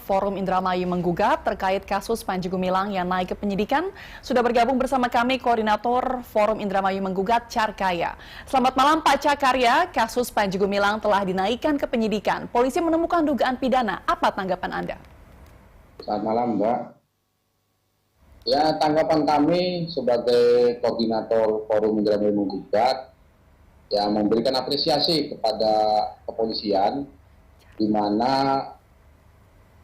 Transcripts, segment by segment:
Forum Indramayu menggugat terkait kasus Panji Gumilang yang naik ke penyidikan. Sudah bergabung bersama kami Koordinator Forum Indramayu menggugat Carkaya. Selamat malam Pak Carkaya, kasus Panji Gumilang telah dinaikkan ke penyidikan. Polisi menemukan dugaan pidana. Apa tanggapan Anda? Selamat malam Mbak. Ya, tanggapan kami sebagai Koordinator Forum Indramayu menggugat, ya memberikan apresiasi kepada kepolisian, di mana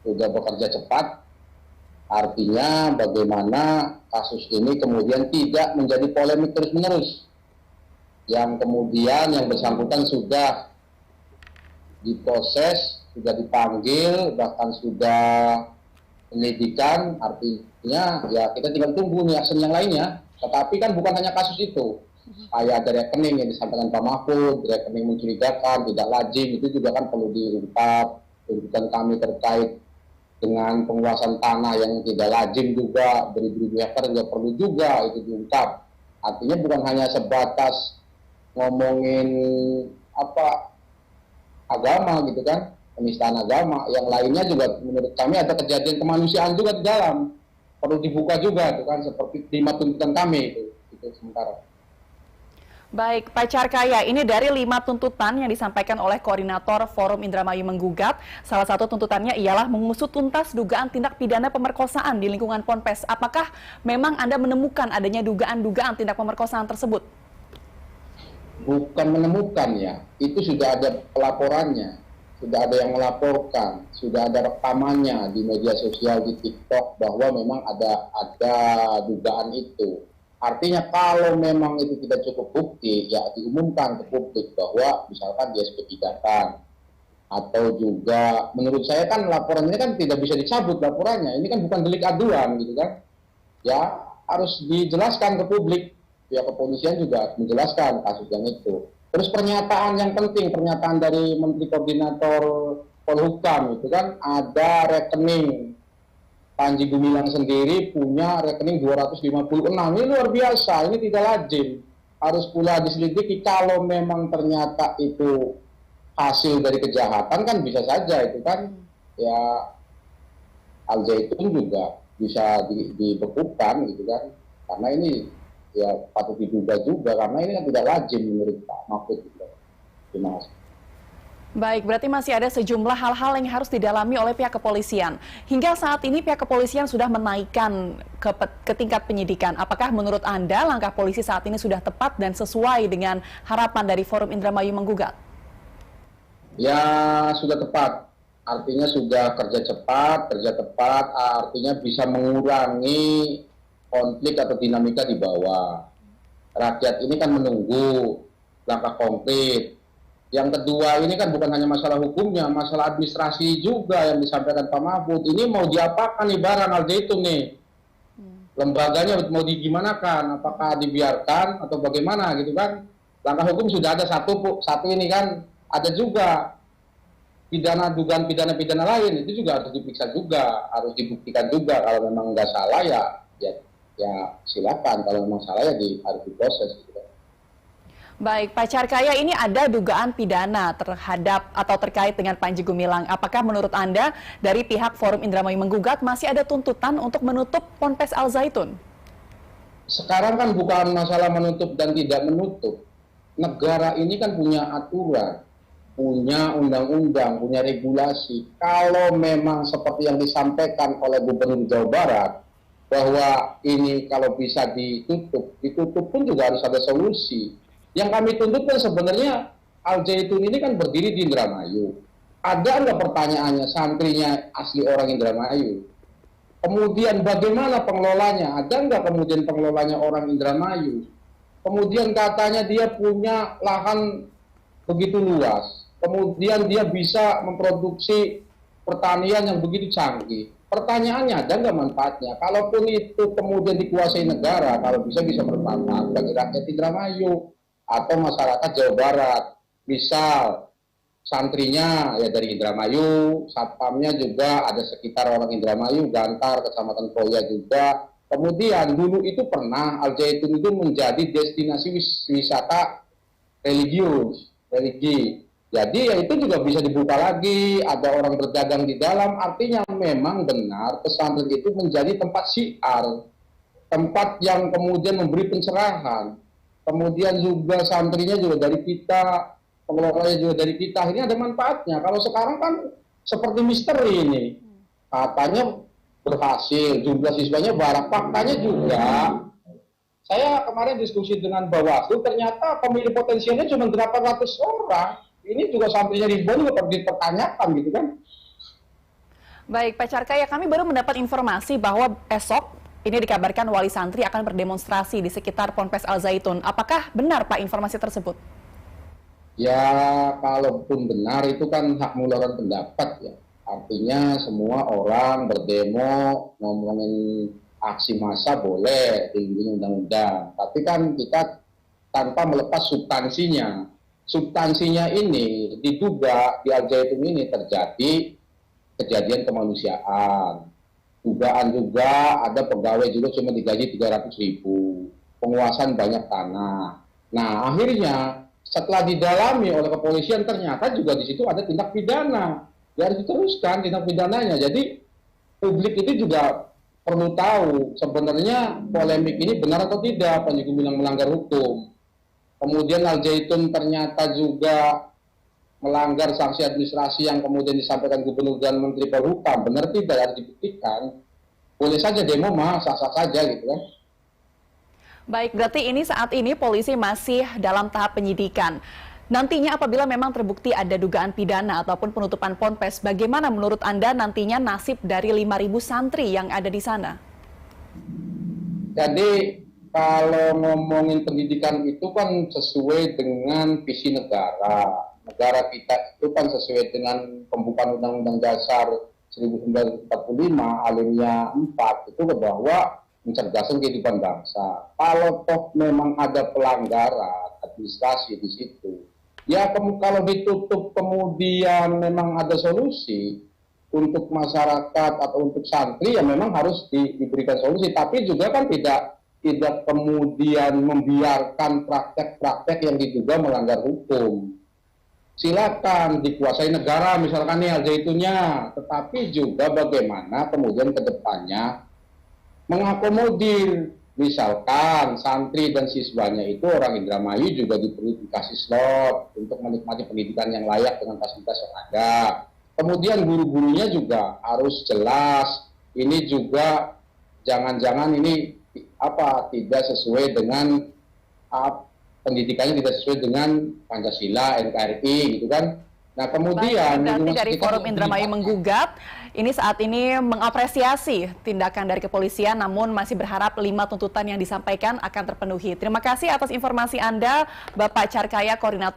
sudah bekerja cepat, artinya bagaimana kasus ini kemudian tidak menjadi polemik terus-menerus, yang kemudian yang bersangkutan sudah diproses, sudah dipanggil, bahkan sudah penyelidikan, artinya ya kita tinggal tunggu nih action yang lainnya. Tetapi kan bukan hanya kasus itu, kayak ada rekening yang disampaikan Pak Mahfud, rekening mencurigakan, tidak lazim, itu juga kan perlu diungkap. Tuntutan kami terkait dengan penguasaan tanah yang tidak lazim juga, beribu-ribu hektar juga perlu juga itu diungkap. Artinya bukan hanya sebatas ngomongin agama gitu kan, penistaan agama, yang lainnya juga menurut kami ada kejadian kemanusiaan juga di dalam, perlu dibuka juga itu kan, seperti 5 tuntutan kami itu sementara. Baik, Pak Carkaya, ini dari 5 tuntutan yang disampaikan oleh Koordinator Forum Indramayu menggugat. Salah satu tuntutannya ialah mengusut tuntas dugaan tindak pidana pemerkosaan di lingkungan Ponpes. Apakah memang Anda menemukan adanya dugaan-dugaan tindak pemerkosaan tersebut? Bukan menemukan ya, itu sudah ada pelaporannya, sudah ada yang melaporkan, sudah ada rekamannya di media sosial, di TikTok, bahwa memang ada dugaan itu. Artinya kalau memang itu tidak cukup bukti, ya diumumkan ke publik bahwa misalkan dia SP3 atau juga menurut saya kan laporan ini kan tidak bisa dicabut laporannya, ini kan bukan delik aduan gitu kan, ya harus dijelaskan ke publik. Pihak kepolisian juga harus menjelaskan kasus yang itu. Terus pernyataan yang penting, pernyataan dari Menteri Koordinator Polhukam itu kan, ada rekening Panji Gumilang sendiri punya rekening 256. Ini luar biasa, ini tidak lazim. Harus pula diselidiki. Kalau memang ternyata itu hasil dari kejahatan kan bisa saja itu kan, ya Al Zaitun juga bisa dibekukan gitu kan. Karena ini ya patut diduga juga, karena ini kan tidak lazim menurut Pak Mahfud. Terima kasih. Baik, berarti masih ada sejumlah hal-hal yang harus didalami oleh pihak kepolisian. Hingga saat ini pihak kepolisian sudah menaikkan ke tingkat penyidikan. Apakah menurut Anda langkah polisi saat ini sudah tepat dan sesuai dengan harapan dari Forum Indramayu menggugat? Ya, sudah tepat. Artinya sudah kerja cepat, kerja tepat, artinya bisa mengurangi konflik atau dinamika di bawah. Rakyat ini kan menunggu langkah konkret. Yang kedua, ini kan bukan hanya masalah hukumnya, masalah administrasi juga yang disampaikan Pak Mahfud. Ini mau diapakan nih barang Al Zaitun nih? Lembaganya mau digimanakan? Apakah dibiarkan atau bagaimana gitu kan? Langkah hukum sudah ada satu ini kan, ada juga dugaan pidana lain, itu juga harus diperiksa juga, harus dibuktikan juga. Kalau memang nggak salah ya silakan, kalau memang salah ya harus diproses gitu. Baik, Pak Carkaya, ini ada dugaan pidana terhadap atau terkait dengan Panji Gumilang. Apakah menurut Anda dari pihak Forum Indramayu menggugat masih ada tuntutan untuk menutup Ponpes Al Zaitun? Sekarang kan bukan masalah menutup dan tidak menutup. Negara ini kan punya aturan, punya undang-undang, punya regulasi. Kalau memang seperti yang disampaikan oleh Gubernur Jawa Barat, bahwa ini kalau bisa ditutup pun juga harus ada solusi. Yang kami tuntut kan sebenarnya Al Zaitun ini kan berdiri di Indramayu. Ada nggak pertanyaannya santrinya asli orang Indramayu? Kemudian bagaimana pengelolanya? Ada nggak kemudian pengelolanya orang Indramayu? Kemudian katanya dia punya lahan begitu luas. Kemudian dia bisa memproduksi pertanian yang begitu canggih. Pertanyaannya, ada nggak manfaatnya? Kalaupun itu kemudian dikuasai negara, kalau bisa bermanfaat bagi rakyat Indramayu atau masyarakat Jawa Barat. Misal santrinya ya dari Indramayu, satpamnya juga ada sekitar orang Indramayu, Gantar, Kecamatan Koya juga. Kemudian dulu itu pernah Al Zaitun itu menjadi destinasi wisata religi, Jadi ya itu juga bisa dibuka lagi, ada orang berdagang di dalam, artinya memang benar pesantren itu menjadi tempat syiar, tempat yang kemudian memberi pencerahan, kemudian juga santrinya juga dari kita, pengelolanya juga dari kita, ini ada manfaatnya. Kalau sekarang kan seperti misteri ini, katanya berhasil, jumlah siswanya banyak, faktanya juga. Saya kemarin diskusi dengan Bawaslu, ternyata pemilih potensialnya cuma 800 orang. Ini juga santrinya ribuan juga perlu dipertanyakan gitu kan. Baik, Pak Carkaya, kami baru mendapat informasi bahwa esok ini dikabarkan wali santri akan berdemonstrasi di sekitar Ponpes Al Zaitun. Apakah benar Pak informasi tersebut? Ya, kalaupun benar itu kan hak menyuarakan pendapat ya. Artinya semua orang berdemo, ngomongin aksi massa boleh, dilindungi undang-undang. Tapi kan kita tanpa melepas substansinya. Substansinya ini diduga di Al Zaitun ini terjadi kejadian kemanusiaan. Dugaan juga ada pegawai juga cuma digaji 300.000. Penguasaan banyak tanah. Nah, akhirnya setelah didalami oleh kepolisian ternyata juga di situ ada tindak pidana. Ya harus diteruskan tindak pidananya. Jadi publik itu juga perlu tahu sebenarnya polemik ini benar atau tidak Panji Gumilang melanggar hukum. Kemudian Al Zaitun ternyata juga melanggar sanksi administrasi yang kemudian disampaikan Gubernur dan Menteri Polhukam. Benar tidak harus dibuktikan. Boleh saja demo mah sah-sah saja gitu kan. Baik, berarti ini saat ini polisi masih dalam tahap penyidikan. Nantinya apabila memang terbukti ada dugaan pidana ataupun penutupan ponpes, bagaimana menurut Anda nantinya nasib dari 5.000 santri yang ada di sana? Jadi kalau ngomongin pendidikan itu kan sesuai dengan visi negara. Negara kita itu kan sesuai dengan pembukaan Undang-Undang Dasar 1945 alinea 4 itu bahwa mencerdaskan kehidupan bangsa. Kalau toh memang ada pelanggaran administrasi di situ, ya kalau ditutup kemudian memang ada solusi untuk masyarakat atau untuk santri, ya memang harus diberikan solusi. Tapi juga kan tidak kemudian membiarkan praktek-praktek yang diduga melanggar hukum. Silakan dikuasai negara misalkan nih Al Zaitunnya, tetapi juga bagaimana kemudian ke depannya mengakomodir, misalkan santri dan siswanya itu orang Indramayu juga dikasih slot untuk menikmati pendidikan yang layak dengan fasilitas yang ada. Kemudian guru-gurunya juga harus jelas, ini juga jangan-jangan ini tidak sesuai dengan pendidikannya tidak sesuai dengan Pancasila, NKRI gitu kan. Nah kemudian berarti dari Forum Indramayu Menggugat ini saat ini mengapresiasi tindakan dari kepolisian, namun masih berharap 5 tuntutan yang disampaikan akan terpenuhi. Terima kasih atas informasi Anda, Bapak Carkaya, Koordinator